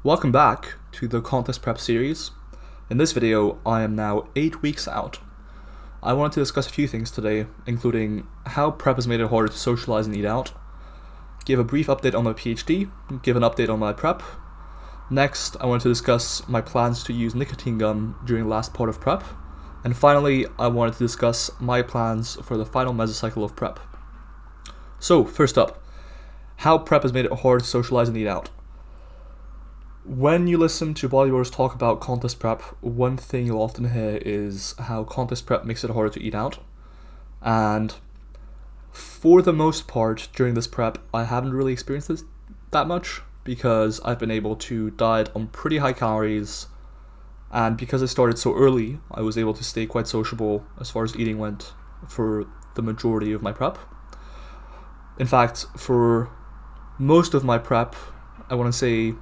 Welcome back to the contest prep series. In this video, I am now 8 weeks out. I wanted to discuss a few things today, including how prep has made it harder to socialize and eat out, give a brief update on my PhD, give an update on my prep. Next, I wanted to discuss my plans to use nicotine gum during the last part of prep. And finally, I wanted to discuss my plans for the final mesocycle of prep. So, first up, how prep has made it hard to socialize and eat out. When you listen to bodybuilders talk about contest prep, one thing you'll often hear is how contest prep makes it harder to eat out. And for the most part, during this prep, I haven't really experienced this that much because I've been able to diet on pretty high calories, and because I started so early, I was able to stay quite sociable as far as eating went for the majority of my prep. In fact, for most of my prep, I want to say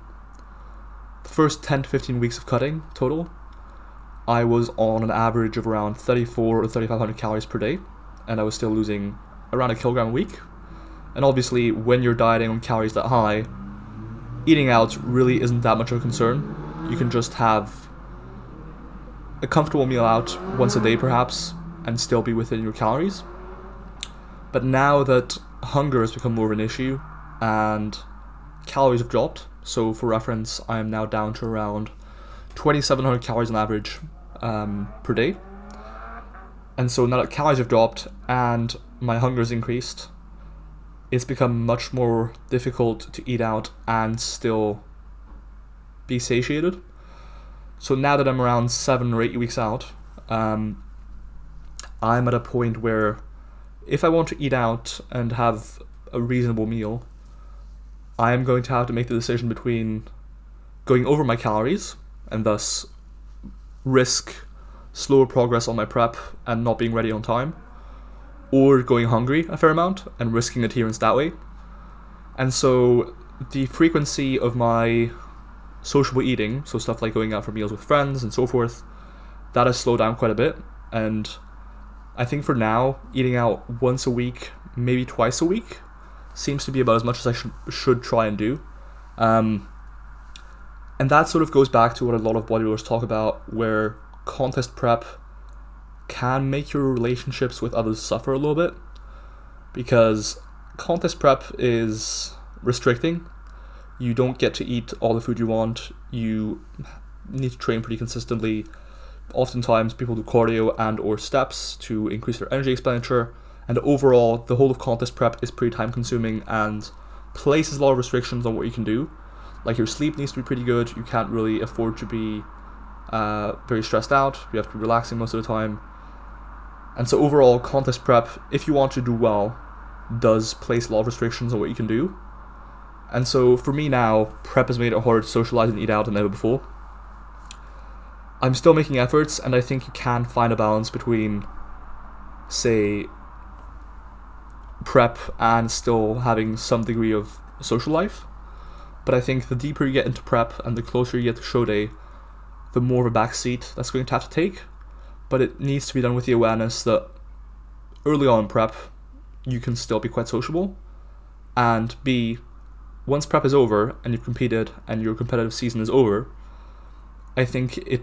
the first 10 to 15 weeks of cutting total, I was on an average of around 34 or 3,500 calories per day, and I was still losing around a kilogram a week. And obviously, when you're dieting on calories that high, eating out really isn't that much of a concern. You can just have a comfortable meal out once a day perhaps, and still be within your calories. But now that hunger has become more of an issue, and calories have dropped, so for reference, I am now down to around 2,700 calories on average per day. And so now that calories have dropped and my hunger has increased, it's become much more difficult to eat out and still be satiated. So now that I'm around 7 or 8 weeks out, I'm at a point where if I want to eat out and have a reasonable meal, I am going to have to make the decision between going over my calories and thus risk slower progress on my prep and not being ready on time, or going hungry a fair amount and risking adherence that way. And so the frequency of my sociable eating, so stuff like going out for meals with friends and so forth, that has slowed down quite a bit. And I think for now, eating out once a week, maybe twice a week, seems to be about as much as I should try and do. And that sort of goes back to what a lot of bodybuilders talk about, where contest prep can make your relationships with others suffer a little bit, because contest prep is restricting. You don't get to eat all the food you want. You need to train pretty consistently. Oftentimes people do cardio and or steps to increase their energy expenditure. And overall, the whole of contest prep is pretty time consuming and places a lot of restrictions on what you can do. Like your sleep needs to be pretty good. You can't really afford to be very stressed out. You have to be relaxing most of the time. And so overall, contest prep, if you want to do well, does place a lot of restrictions on what you can do. And so for me now, prep has made it harder to socialize and eat out than ever before. I'm still making efforts, and I think you can find a balance between, say, prep and still having some degree of social life. But I think the deeper you get into prep and the closer you get to show day, the more of a backseat that's going to have to take. But it needs to be done with the awareness that early on in prep, you can still be quite sociable. And B, once prep is over and you've competed and your competitive season is over, I think it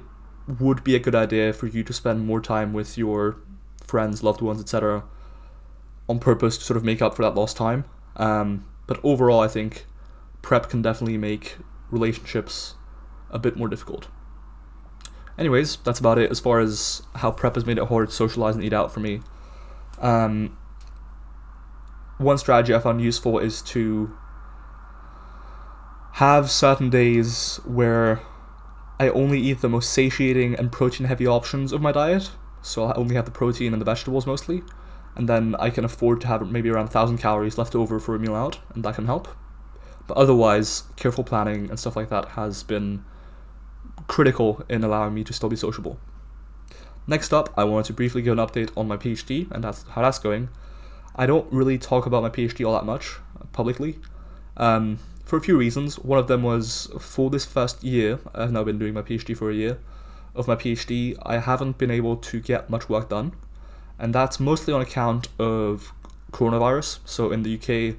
would be a good idea for you to spend more time with your friends, loved ones, etc., on purpose to sort of make up for that lost time. But overall, I think prep can definitely make relationships a bit more difficult. Anyways, that's about it as far as how prep has made it hard to socialize and eat out for me. One strategy I found useful is to have certain days where I only eat the most satiating and protein-heavy options of my diet. So I only have the protein and the vegetables mostly. And then I can afford to have maybe around 1,000 calories left over for a meal out, and that can help. But otherwise, careful planning and stuff like that has been critical in allowing me to still be sociable. Next up, I wanted to briefly give an update on my PhD, and that's how that's going. I don't really talk about my PhD all that much publicly, for a few reasons. One of them was, for this first year, I've now been doing my PhD for a year, of my PhD, I haven't been able to get much work done. And that's mostly on account of coronavirus. So in the UK,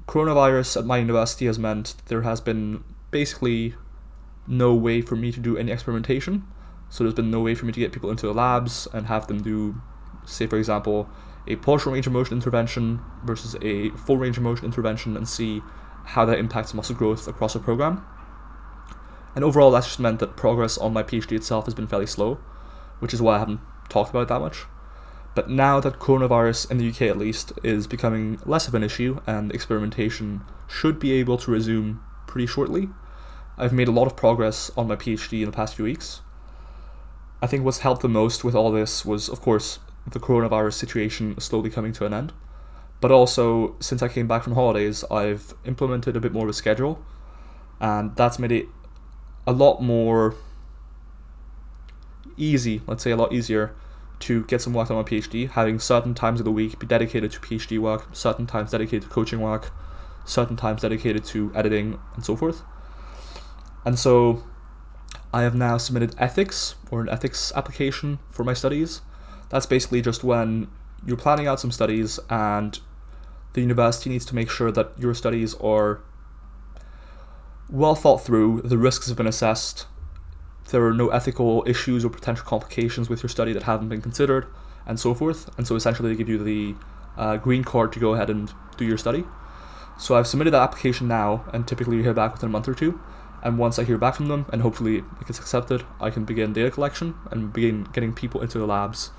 coronavirus at my university has meant there has been basically no way for me to do any experimentation. So there's been no way for me to get people into the labs and have them do, say for example, a partial range of motion intervention versus a full range of motion intervention and see how that impacts muscle growth across a program. And overall, that's just meant that progress on my PhD itself has been fairly slow, which is why I haven't talked about it that much. But now that coronavirus, in the UK at least, is becoming less of an issue and experimentation should be able to resume pretty shortly, I've made a lot of progress on my PhD in the past few weeks. I think what's helped the most with all this was, of course, the coronavirus situation slowly coming to an end. But also, since I came back from holidays, I've implemented a bit more of a schedule, and that's made it a lot more easy, let's say a lot easier, to get some work on my PhD, having certain times of the week be dedicated to PhD work, certain times dedicated to coaching work, certain times dedicated to editing, and so forth. And so I have now submitted ethics, or an ethics application for my studies. That's basically just when you're planning out some studies and the university needs to make sure that your studies are well thought through, the risks have been assessed, there are no ethical issues or potential complications with your study that haven't been considered, and so forth. And so essentially they give you the green card to go ahead and do your study. So I've submitted that application now, and typically you hear back within a month or two. And once I hear back from them, and hopefully it gets accepted, I can begin data collection and begin getting people into the labs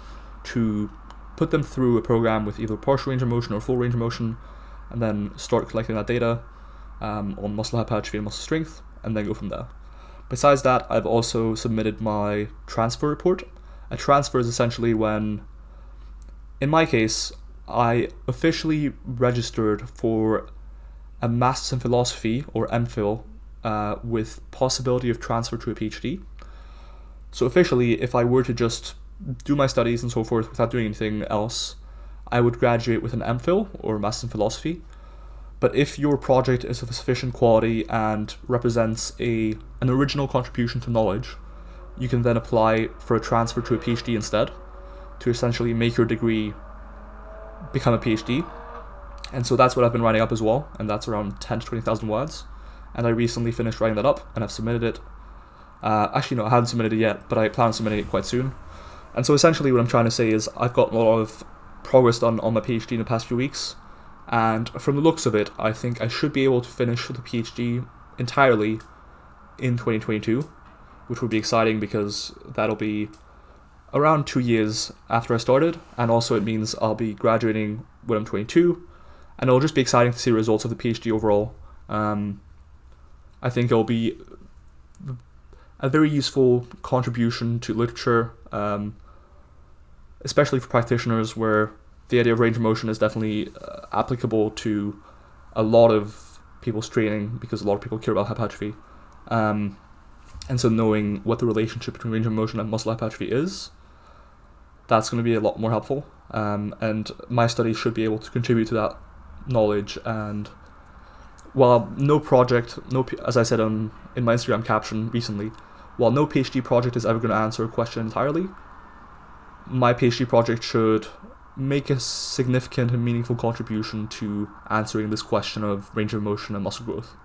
to put them through a program with either partial range of motion or full range of motion, and then start collecting that data on muscle hypertrophy and muscle strength, and then go from there. Besides that, I've also submitted my transfer report. A transfer is essentially when, in my case, I officially registered for a Master's in Philosophy, or MPhil, with possibility of transfer to a PhD. So officially, if I were to just do my studies and so forth without doing anything else, I would graduate with an MPhil, or Master's in Philosophy. But if your project is of sufficient quality and represents an original contribution to knowledge, you can then apply for a transfer to a PhD instead, to essentially make your degree become a PhD. And so that's what I've been writing up as well, and that's around 10 to 20,000 words. And I recently finished writing that up, and I've submitted it. Actually, no, I haven't submitted it yet, but I plan on submitting it quite soon. And so essentially what I'm trying to say is I've got a lot of progress done on my PhD in the past few weeks, and from the looks of it, I think I should be able to finish the PhD entirely in 2022, which would be exciting because that'll be around 2 years after I started, and also it means I'll be graduating when I'm 22, and it'll just be exciting to see the results of the PhD overall. I think it'll be a very useful contribution to literature, especially for practitioners, where the idea of range of motion is definitely applicable to a lot of people's training, because a lot of people care about hypertrophy. And so knowing what the relationship between range of motion and muscle hypertrophy is, that's going to be a lot more helpful. And my study should be able to contribute to that knowledge. And while no project, as I said in my Instagram caption recently, while no PhD project is ever going to answer a question entirely, my PhD project should make a significant and meaningful contribution to answering this question of range of motion and muscle growth.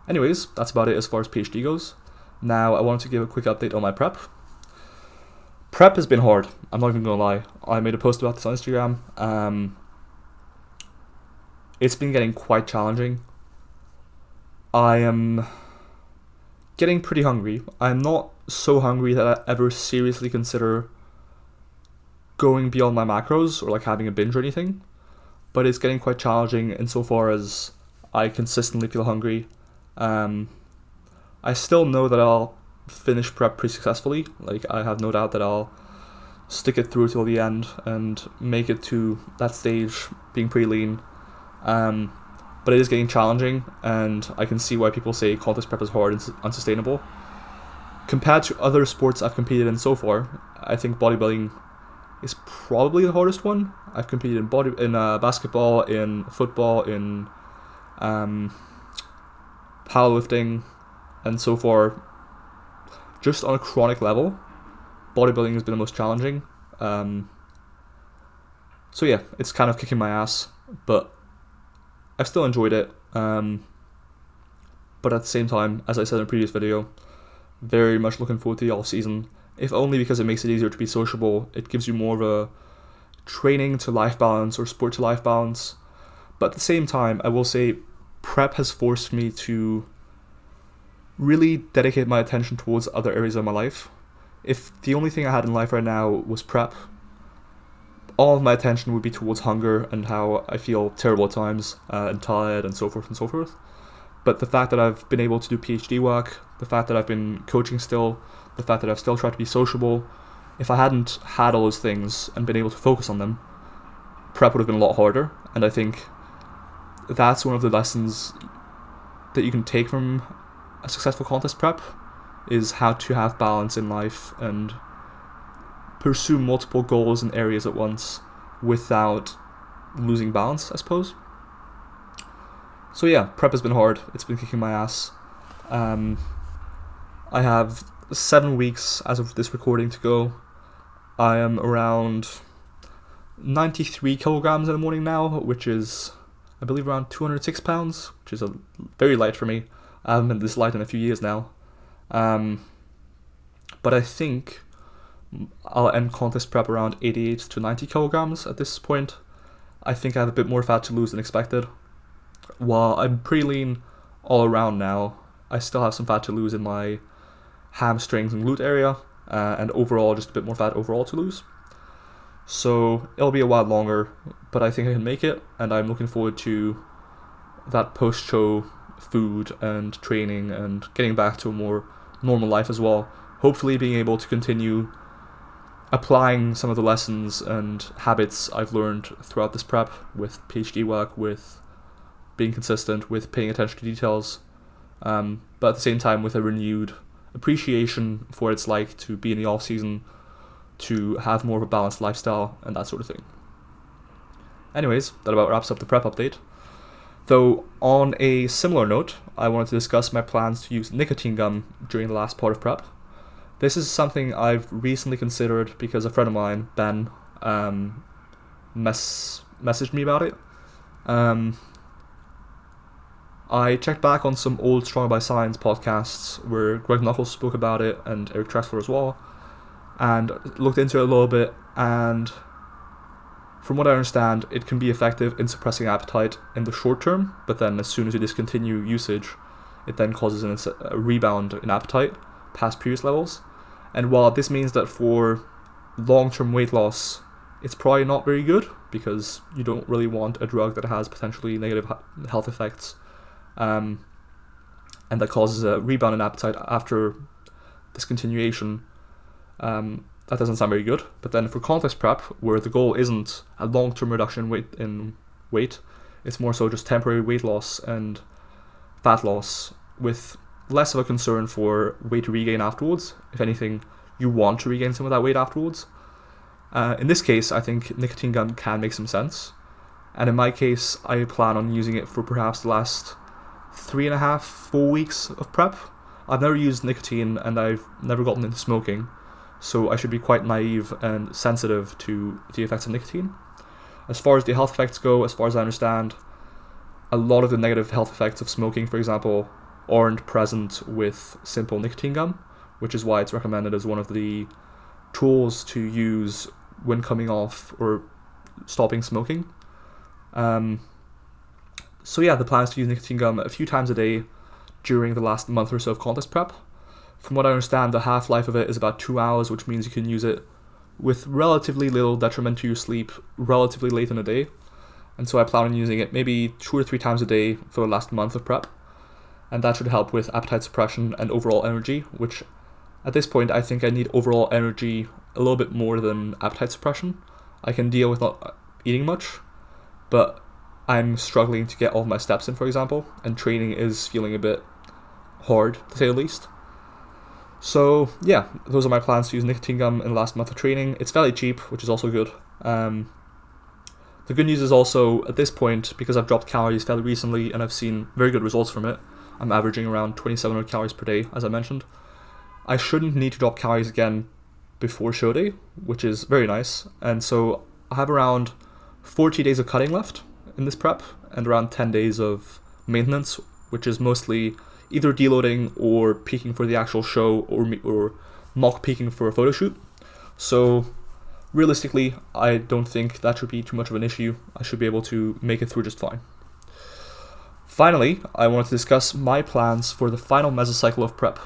Anyways, that's about it as far as PhD goes. Now I wanted to give a quick update on my prep. Prep has been hard, I'm not even going to lie. I made a post about this on Instagram. It's been getting quite challenging. I am getting pretty hungry. I'm not so hungry that I ever seriously consider going beyond my macros or like having a binge or anything, but it's getting quite challenging insofar as I consistently feel hungry. I still know that I'll finish prep pretty successfully. Like, I have no doubt that I'll stick it through till the end and make it to that stage being pretty lean. But it is getting challenging, and I can see why people say contest prep is hard and unsustainable. Compared to other sports I've competed in so far, I think bodybuilding is probably the hardest one. I've competed in basketball, in football, in powerlifting, and so far, just on a chronic level, bodybuilding has been the most challenging. So yeah, it's kind of kicking my ass, but I've still enjoyed it. but at the same time, as I said in a previous video, very much looking forward to the off season, if only because it makes it easier to be sociable. It gives you more of a training to life balance or sport to life balance. But at the same time, I will say prep has forced me to really dedicate my attention towards other areas of my life. If the only thing I had in life right now was prep, all of my attention would be towards hunger and how I feel terrible at times and tired and so forth and so forth. But the fact that I've been able to do PhD work, the fact that I've been coaching still, the fact that I've still tried to be sociable, if I hadn't had all those things and been able to focus on them, prep would have been a lot harder. And I think that's one of the lessons that you can take from a successful contest prep, is how to have balance in life and pursue multiple goals and areas at once without losing balance, I suppose. So yeah, prep has been hard. It's been kicking my ass. I have 7 weeks as of this recording to go. I am around 93 kilograms in the morning now, which is, I believe, around 206 pounds, which is very light for me. I haven't been this light in a few years now. But I think I'll end contest prep around 88 to 90 kilograms at this point. I think I have a bit more fat to lose than expected. While I'm pretty lean all around now, I still have some fat to lose in my hamstrings and glute area, and overall just a bit more fat overall to lose. So it'll be a while longer, but I think I can make it, and I'm looking forward to that post-show food and training and getting back to a more normal life as well. Hopefully being able to continue applying some of the lessons and habits I've learned throughout this prep with PhD work, with being consistent, with paying attention to details, but at the same time with a renewed appreciation for what it's like to be in the off-season, to have more of a balanced lifestyle and that sort of thing. Anyways, that about wraps up the prep update. Though on a similar note, I wanted to discuss my plans to use nicotine gum during the last part of prep. This is something I've recently considered because a friend of mine, Ben, messaged me about it. I checked back on some old Stronger by Science podcasts where Greg Knuckles spoke about it and Eric Tressler as well, and looked into it a little bit, and from what I understand, it can be effective in suppressing appetite in the short term, but then as soon as you discontinue usage, it then causes a rebound in appetite past previous levels. And while this means that for long-term weight loss, it's probably not very good, because you don't really want a drug that has potentially negative health effects, and that causes a rebound in appetite after discontinuation. That doesn't sound very good. But then for contest prep, where the goal isn't a long-term reduction in weight, it's more so just temporary weight loss and fat loss, with less of a concern for weight regain afterwards. If anything, you want to regain some of that weight afterwards. In this case, I think nicotine gum can make some sense. And in my case, I plan on using it for perhaps the last 3.5-4 weeks of prep. I've never used nicotine and I've never gotten into smoking, so I should be quite naive and sensitive to the effects of nicotine. As far as the health effects go, as far as I understand, a lot of the negative health effects of smoking, for example, aren't present with simple nicotine gum, which is why it's recommended as one of the tools to use when coming off or stopping smoking. So yeah, the plan is to use nicotine gum a few times a day during the last month or so of contest prep. From what I understand, the half-life of it is about 2 hours, which means you can use it with relatively little detriment to your sleep relatively late in the day. And so I plan on using it maybe 2 or 3 times a day for the last month of prep. And that should help with appetite suppression and overall energy, which at this point I think I need overall energy a little bit more than appetite suppression. I can deal with not eating much, but I'm struggling to get all of my steps in, for example, and training is feeling a bit hard, to say the least. So yeah, those are my plans to use nicotine gum in the last month of training. It's fairly cheap, which is also good. The good news is also, at this point, because I've dropped calories fairly recently and I've seen very good results from it, I'm averaging around 2,700 calories per day, as I mentioned. I shouldn't need to drop calories again before show day, which is very nice. And so I have around 40 days of cutting left in this prep, and around 10 days of maintenance, which is mostly either deloading or peaking for the actual show, or mock peaking for a photo shoot. So realistically, I don't think that should be too much of an issue. I should be able to make it through just fine. Finally, I wanted to discuss my plans for the final mesocycle of prep.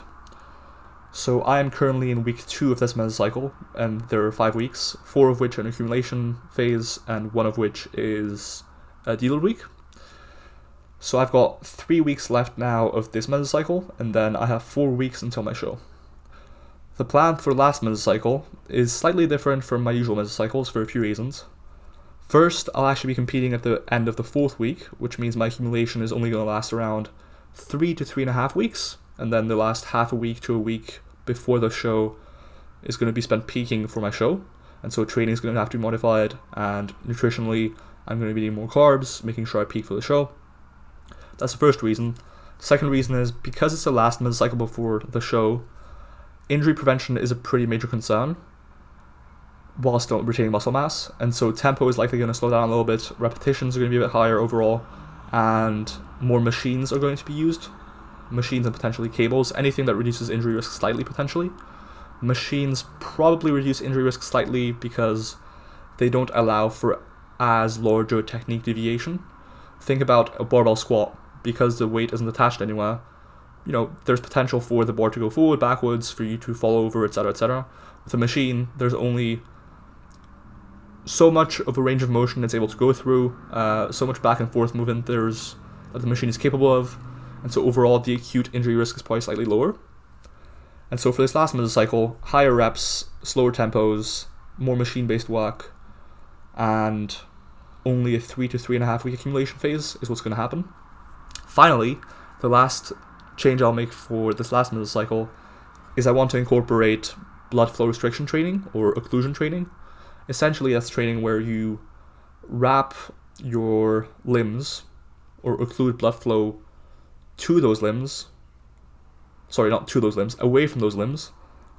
So I am currently in week 2 of this mesocycle, and there are 5 weeks, 4 of which are an accumulation phase, and 1 of which is a deload week. So I've got 3 weeks left now of this mesocycle, and then I have 4 weeks until my show. The plan for last mesocycle is slightly different from my usual mesocycles for a few reasons. First, I'll actually be competing at the end of the 4th week, which means my accumulation is only going to last around 3 to 3.5 weeks, and then the last half a week to a week before the show is going to be spent peaking for my show, and so training is going to have to be modified, and nutritionally I'm going to be eating more carbs, making sure I peak for the show. That's the first reason. Second reason is because it's the last mesocycle before the show, injury prevention is a pretty major concern while still retaining muscle mass, and so tempo is likely going to slow down a little bit, repetitions are going to be a bit higher overall, and more machines are going to be used. Machines and potentially cables, anything that reduces injury risk slightly potentially. Machines probably reduce injury risk slightly because they don't allow for as large a technique deviation. Think about a barbell squat. Because the weight isn't attached anywhere, there's potential for the bar to go forward, backwards, for you to fall over, etc., etc. With a machine, there's only so much of a range of motion it's able to go through, so much back and forth movement that the machine is capable of, and so overall the acute injury risk is probably slightly lower. And so for this last mesocycle, higher reps, slower tempos, more machine-based work, and only a 3 to 3.5 week accumulation phase is what's going to happen. Finally, the last change I'll make for this last mesocycle is I want to incorporate blood flow restriction training, or occlusion training. Essentially, that's training where you wrap your limbs, or occlude blood flow to those limbs. Sorry, not to those limbs, away from those limbs.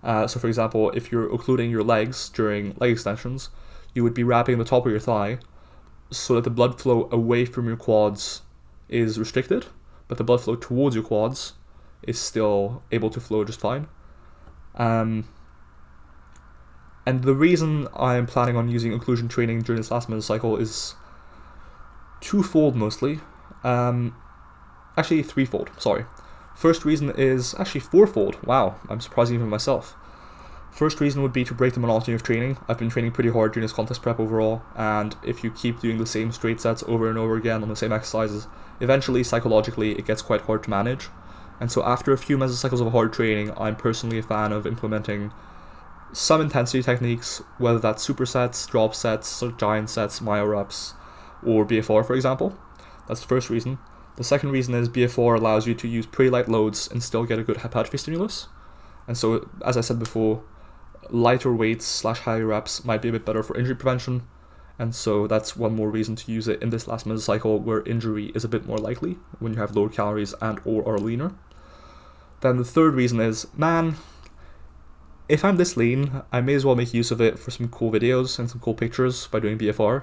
So for example, if you're occluding your legs during leg extensions, you would be wrapping the top of your thigh so that the blood flow away from your quads is restricted, but the blood flow towards your quads is still able to flow just fine. And the reason I'm planning on using occlusion training during this last mesocycle is twofold mostly. Actually threefold, sorry. First reason is actually fourfold. Wow, I'm surprised even myself. First reason would be to break the monotony of training. I've been training pretty hard during this contest prep overall, and if you keep doing the same straight sets over and over again on the same exercises, eventually, psychologically, it gets quite hard to manage. And so after a few mesocycles of hard training, I'm personally a fan of implementing some intensity techniques, whether that's supersets, drop sets, or giant sets, myo reps, or BFR, for example. That's the first reason. The second reason is BFR allows you to use pretty light loads and still get a good hypertrophy stimulus. And so, as I said before, lighter weights / higher reps might be a bit better for injury prevention, and so that's one more reason to use it in this last mesocycle where injury is a bit more likely when you have lower calories and or are leaner. Then the third reason is, man, if I'm this lean, I may as well make use of it for some cool videos and some cool pictures by doing BFR.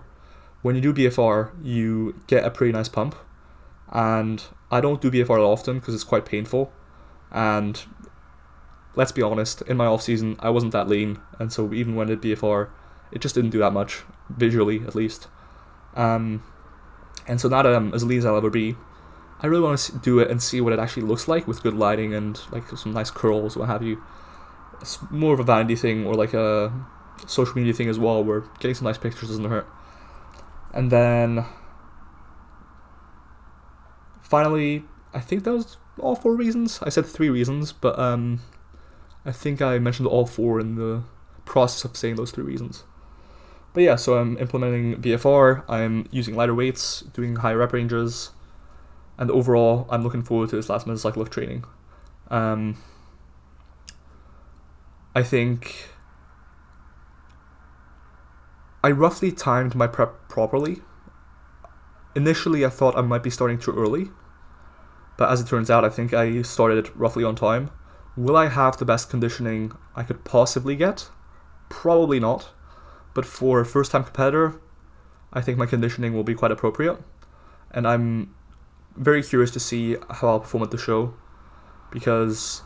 When you do BFR, you get a pretty nice pump, and I don't do BFR often because it's quite painful, and let's be honest, in my off-season, I wasn't that lean, and so even when I did BFR, it just didn't do that much, visually at least. And so now that I'm as lean as I'll ever be, I really want to do it and see what it actually looks like with good lighting and like some nice curls, what have you. It's more of a vanity thing, or like a social media thing as well, where getting some nice pictures doesn't hurt. And then finally, I think that was all 4 reasons. I said 3 reasons, but I think I mentioned all 4 in the process of saying those 3 reasons. But yeah, so I'm implementing BFR, I'm using lighter weights, doing higher rep ranges, and overall, I'm looking forward to this last mesocycle of training. I think I roughly timed my prep properly. Initially, I thought I might be starting too early, but as it turns out, I think I started roughly on time. Will I have the best conditioning I could possibly get? Probably not, but for a first-time competitor, I think my conditioning will be quite appropriate, and I'm very curious to see how I'll perform at the show. because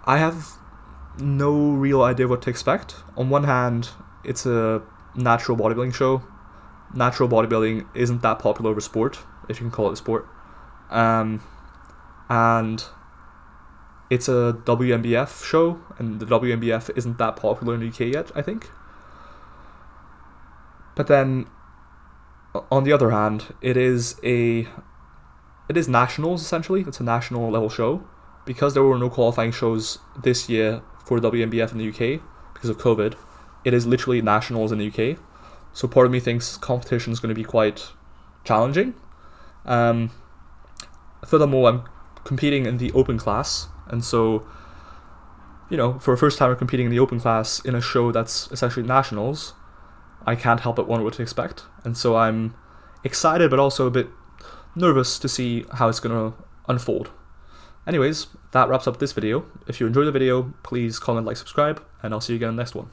I have no real idea what to expect. On one hand, it's a natural bodybuilding show. Natural bodybuilding isn't that popular of a sport, if you can call it a sport. And it's a WNBF show, and the WNBF isn't that popular in the UK yet, I think. But then, on the other hand, it is nationals, essentially. It's a national level show. Because there were no qualifying shows this year for WNBF in the UK because of COVID, it is literally nationals in the UK. So part of me thinks competition is going to be quite challenging. Furthermore, I'm competing in the open class, and so, for a first timer competing in the open class in a show that's essentially nationals, I can't help but wonder what to expect. And so I'm excited but also a bit nervous to see how it's going to unfold. Anyways, that wraps up this video. If you enjoyed the video, please comment, like, subscribe, and I'll see you again in the next one.